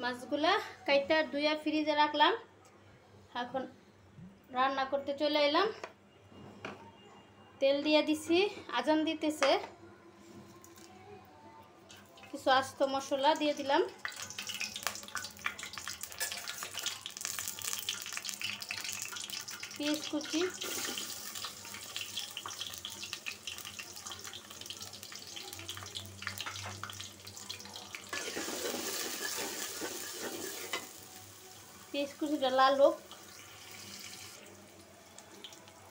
মাছগুলা কাইটা ধুইয়া ফ্রিজে রাখলাম। এখন রান্না করতে চলে এলাম। তেল দিয়ে দিছি, আজান দিতেছে। কিছু আস্ত মশলা দিয়ে দিলাম। পেঁয়াজ কুচি, পেঁয়াজ কুচিটা লাল হোক।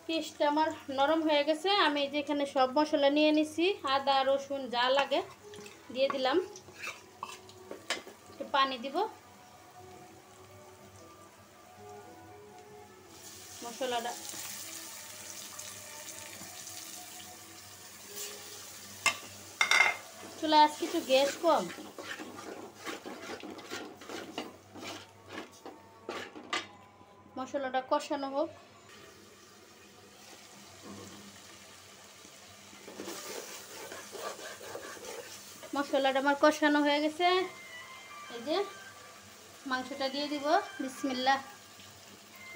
পেঁয়াজটা আমার নরম হয়ে গেছে। আমি যেখানে সব মশলা নিয়ে নিছি, আদা রসুন যা লাগে দিয়ে দিলাম। একটু পানি দিব। মশলাটা চুলায় আজ কিছু গ্যাস কম। মশলাটা কষানো হোক। মশলাটা আমার কষানো হয়ে গেছে। এই যে মাংসটা দিয়ে দিব। বিসমিল্লাহ।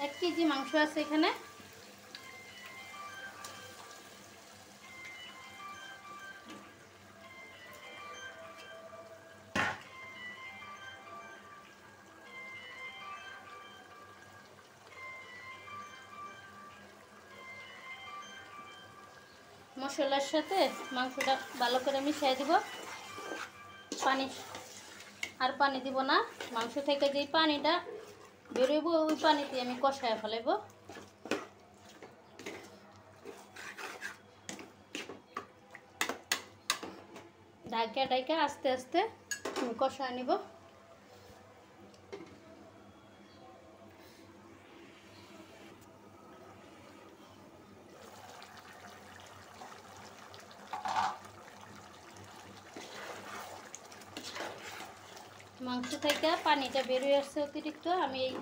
1 কেজি মাংস আছে এখানে। মশলার সাথে মাংসটা ভালো করে মিশিয়ে দিব। পানি দিব না। মাংস থেকে যে পানিটা বেরোবো ওই পানিতে আমি কষায় ফেলাইব। ঢাকা আস্তে আস্তে কষায় নিব। মাংস থেকে পানিটা বেরিয়ে আসছে অতিরিক্ত। আমি এই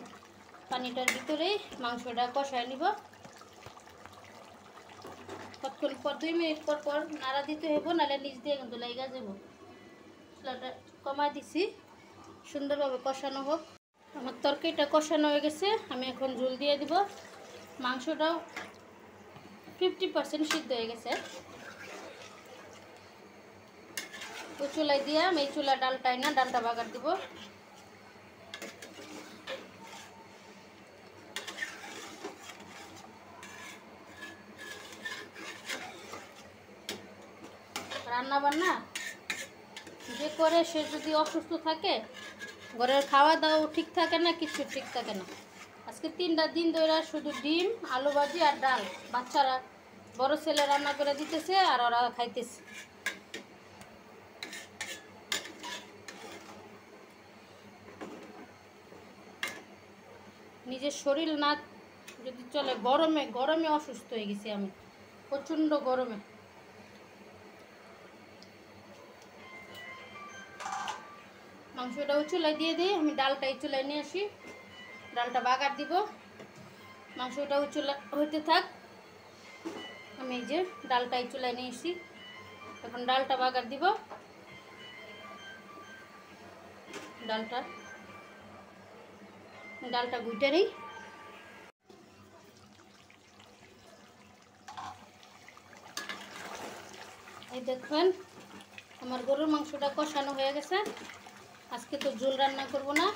পানিটার ভিতরেই মাংসটা কষায় নিব। কতক্ষণ পর 2 মিনিট পর পর নাড়া দিতে হইব, নাহলে নিচ দিয়ে কিন্তু লেগে যাব। মশলাটা কমাই দিছি, সুন্দরভাবে কষানো হোক। আমার তরকারিটা কষানো হয়ে গেছে। আমি এখন ঝোল দিয়ে দিব। মাংসটাও 50% সিদ্ধ হয়ে গেছে। ওই চুলায় দিয়ে আমি এই চুলা ডালটা বাগার দিব। রান্না বান্না যে করে সে যদি অসুস্থ থাকে, ঘরের খাওয়া দাওয়া ঠিক থাকে না, কিছু ঠিক থাকে না। আজকে 3টা দিন ধরে শুধু ডিম, আলু ভাজি আর ডাল। বাচ্চারা, বড় ছেলে রান্না করে দিতেছে আর ওরা খাইতেছে। নিজের শরীর না যদি চলে, গরমে অসুস্থ হয়ে গেছি আমি, প্রচণ্ড গরমে। মাংসটাও চুলায় দিয়ে দিই। আমি ডালটাই চুলায় নিয়ে আসি, ডালটা বাগার দিব। মাংসটাও চুলা হইতে থাক। আমি এই যে ডালটাই চুলায় নিয়ে আসি, এখন ডালটা বাগার দিব। ডালটা গুইটে নেই। এই দেখবেন আমার গরুর মাংসটা কষানো হয়ে গেছে। আজকে তো ঝোল রান্না করব না।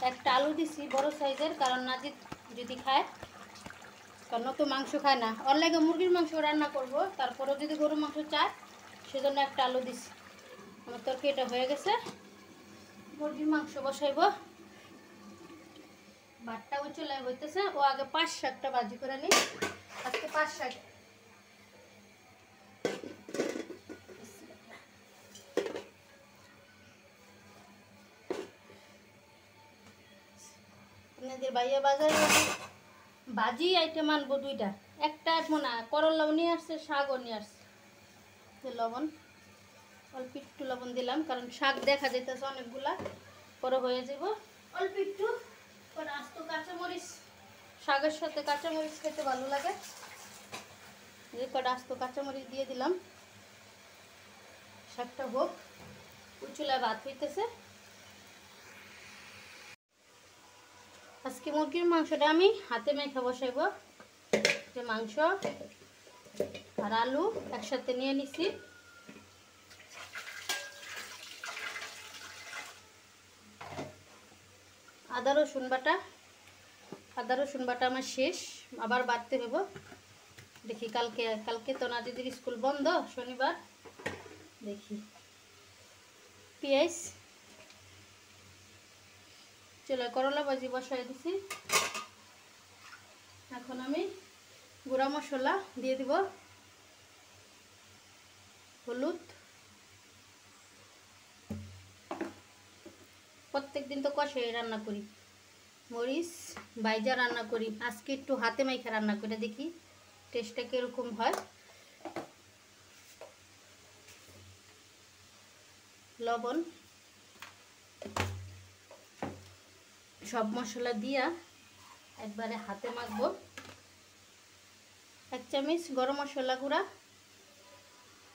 একটা আলু দিছি বড় সাইজের, কারণ নাজিদ যদি খায়, কারণ তো মাংস খায় না। ওর লাগে মুরগির মাংস রান্না করব, তারপরেও যদি গরুর মাংস চায় সেজন্য একটা আলু দিছি। আমার তরকারিটা হয়ে গেছে। মুরগির মাংস বসাইব। ভাতটা ওই চুলায় হইতেছে। ও আগে 5 শাকটা ভাজি করে নিই। আজকে 5 শাক। আপনাদের ভাইয়া বাজারে ভাজি আইটেম আনবো 2টা। একটা মনে হয় করলাও নিয়ে আসছে, শাকও নিয়ে আসছে। লবণ, অল্প একটু লবণ দিলাম, কারণ শাক দেখা যাইতেছে অনেকগুলা, পরে হয়ে যাব। অল্প একটু পরে আস্ত কাঁচামরিচ, শাকের সাথে কাঁচামরিচ খেতে ভালো লাগে। যে কটা আস্ত কাঁচামরিচ দিয়ে দিলাম। শাকটা হোক। ওই চুলায় ভাত হইতেছে। আজকে মুরগির মাংসটা আমি হাতে মেখে বসাইব। যে মাংস আর আলু একসাথে নিয়ে নিছি। আদা রসুন বাটা আমার শেষ, আবার বাটতে হইব। দেখি কালকে তো না দিদির স্কুল বন্ধ, শনিবার। দেখি পেঁয়াজ, চলে করলা ভাজি বসাই দিছি। এখন আমি গুঁড়া মশলা দিয়ে দিব, হলুদ। প্রত্যেক দিন তো কষাই রান্না করি, মরিচ বাইজা রান্না করি। আজকে একটু হাতে মাইখা রান্না করে দেখি টেস্টটা কিরকম হয়। লবণ, সব মশলা দিয়া একবারে হাতে মাখবো। 1 চামচ গরম মশলা গুঁড়া,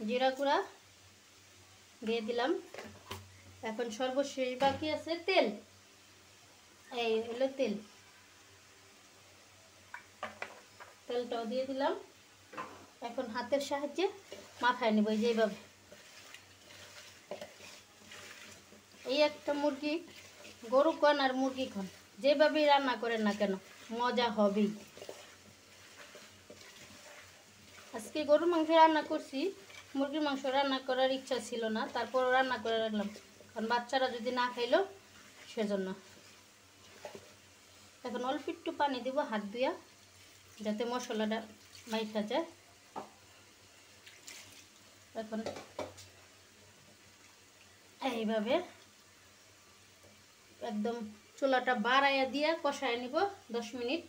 জিরা গুঁড়া দিয়ে দিলাম। এখন সর্বশেষ বাকি আছে তেল। এই হলো তেলটাও দিয়ে দিলাম। এখন হাতের সাহায্যে মাখায় নেব যেভাবে। এই একটা মুরগি, গরু কন আর মুরগি কন, যেভাবেই রান্না করেন না কেন মজা হবেই। আজকে গরুর মাংস রান্না করছি, মুরগির মাংস রান্না করার ইচ্ছা ছিল না, তারপরও রান্না করে রাখলাম, কারণ বাচ্চারা যদি না খাইলো সেজন্য। এখন অল্প একটু পানি দিব হাত ধুয়া, যাতে মশলাটা মাইখা যায়। এখন এইভাবে একদম চুলাটা বাড়াইয়া দিয়া কষায় নিব 10 মিনিট।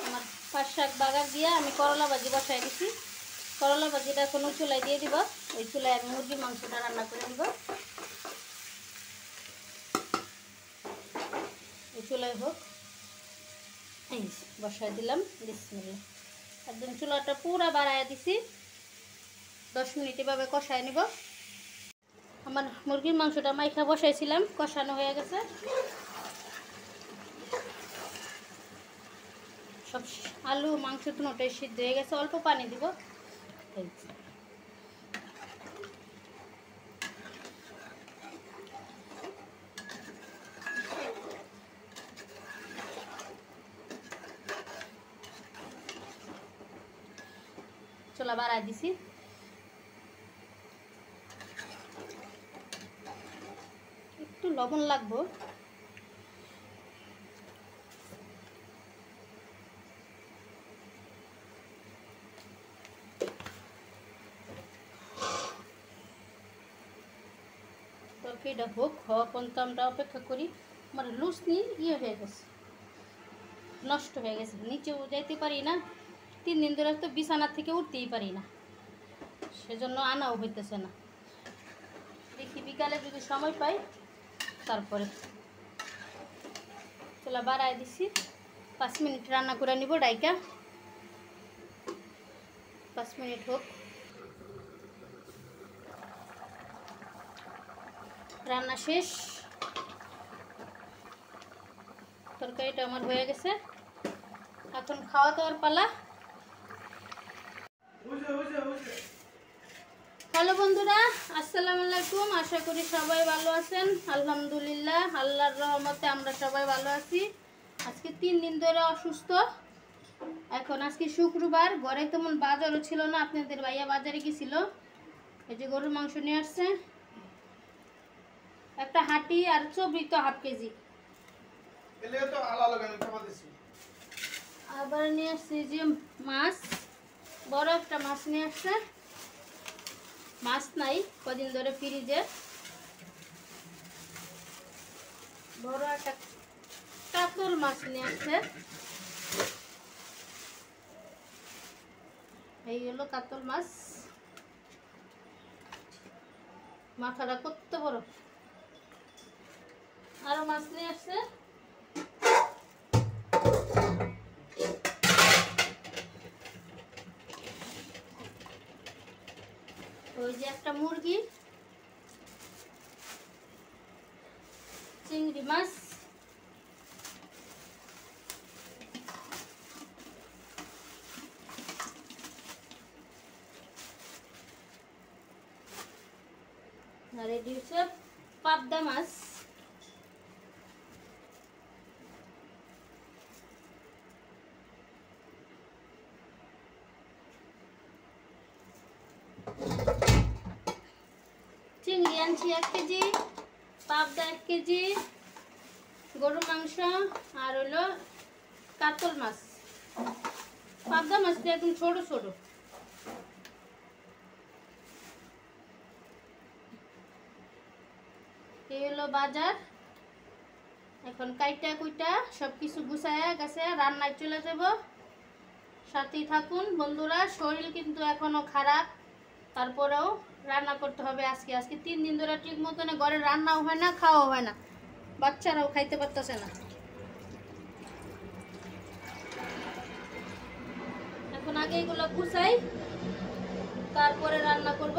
আমার 5-7 বাগার দিয়া আমি করলা ভাজি বসাই দিছি। করলা ভাজিটা কোনো চুলায় দিয়ে দিব, ওই চুলায় আমি মুরগির মাংসটা রান্না করে নিব। এই চুলায় হোক, এই বসাই দিলাম। বিসমিল্লাহ, একদম চুলাটা পুরা বাড়াইয়া দিছি। 10 মিনিট এভাবে কষায় নিব। আমার মুরগির মাংসটা মাইখা বসাইছিলাম, কষানো হয়ে গেছে। সব আলু মাংস দুটোই সিদ্ধ হয়ে গেছে, অল্প পানি দিব। চুলা বাড়াই দিছি। একটু লবণ লাগবো। তরকারিটা হোক, হওয়া পর্যন্ত আমরা অপেক্ষা করি। আমার লুচনি হয়ে গেছে, নষ্ট হয়ে গেছে, নিচেও যাইতে পারি না। 3 দিন ধরে তো বিছানা থেকে উঠতেই পারি না, সেজন্য আনাও হইতেছে না। দেখি বিকালে যদি সময় পাই তারপরে। চুলা বাড়াই দিছি, 5 মিনিট রান্না করে নিব ডাইকা। 5 মিনিট হোক। রান্না শেষ, তরকারিটা আমার হয়ে গেছে। এখন খাওয়া দাওয়ার পালা। হ্যালো বন্ধুরা, আসসালামু আলাইকুম। আশা করি সবাই ভালো আছেন। আলহামদুলিল্লাহ, আল্লাহর রহমতে আমরা সবাই ভালো আছি। আজকে 3 দিন ধরে অসুস্থ। এখন আজকে শুক্রবার, ঘরে তেমন বাজারও ছিল না, আপনাদের ভাইয়া বাজারে গেছিল। এই যে গরুর মাংস নিয়ে আসছে, একটা হাঁটি আর চবড়ি তো 1/2 কেজি। আবার নিয়ে আসছে যে মাছ, বড় একটা মাছ নিয়ে আসছে। মাছ নাই কদিন ধরে ফ্রিজে। বড় একটা কাতল মাছ নিয়ে আসছে। এই হলো কাতল মাছ, মাথাটা কত বড়। আরো মাছ নিয়ে আসছে। ওই যে একটা মুরগি, চিংড়ি মাছ, আর রেডি হচ্ছে পাবদা মাছ, চিংড়ি আনছি 1 কেজি, পাবদা 1 কেজি, গরুর মাংস আর হলো কাতল মাছ। পাবদা মাছটা একদম ছোট ছোট। এই হলো বাজার। এখন কাইটা কুইটা সবকিছু গুছায়া গেছে রান্নায় চলে যাব। সাথেই থাকুন বন্ধুরা। শরীর কিন্তু এখনো খারাপ, তারপরেও রান্না করতে হবে আজকে। আজকে 3 দিন ধরে ঠিক মতন ঘরে রান্নাও হয় না, খাওয়াও হয় না, বাচ্চারাও খাইতে পারতেছে না। এখন আগে এগুলো গুছাই, তারপরে রান্না করব।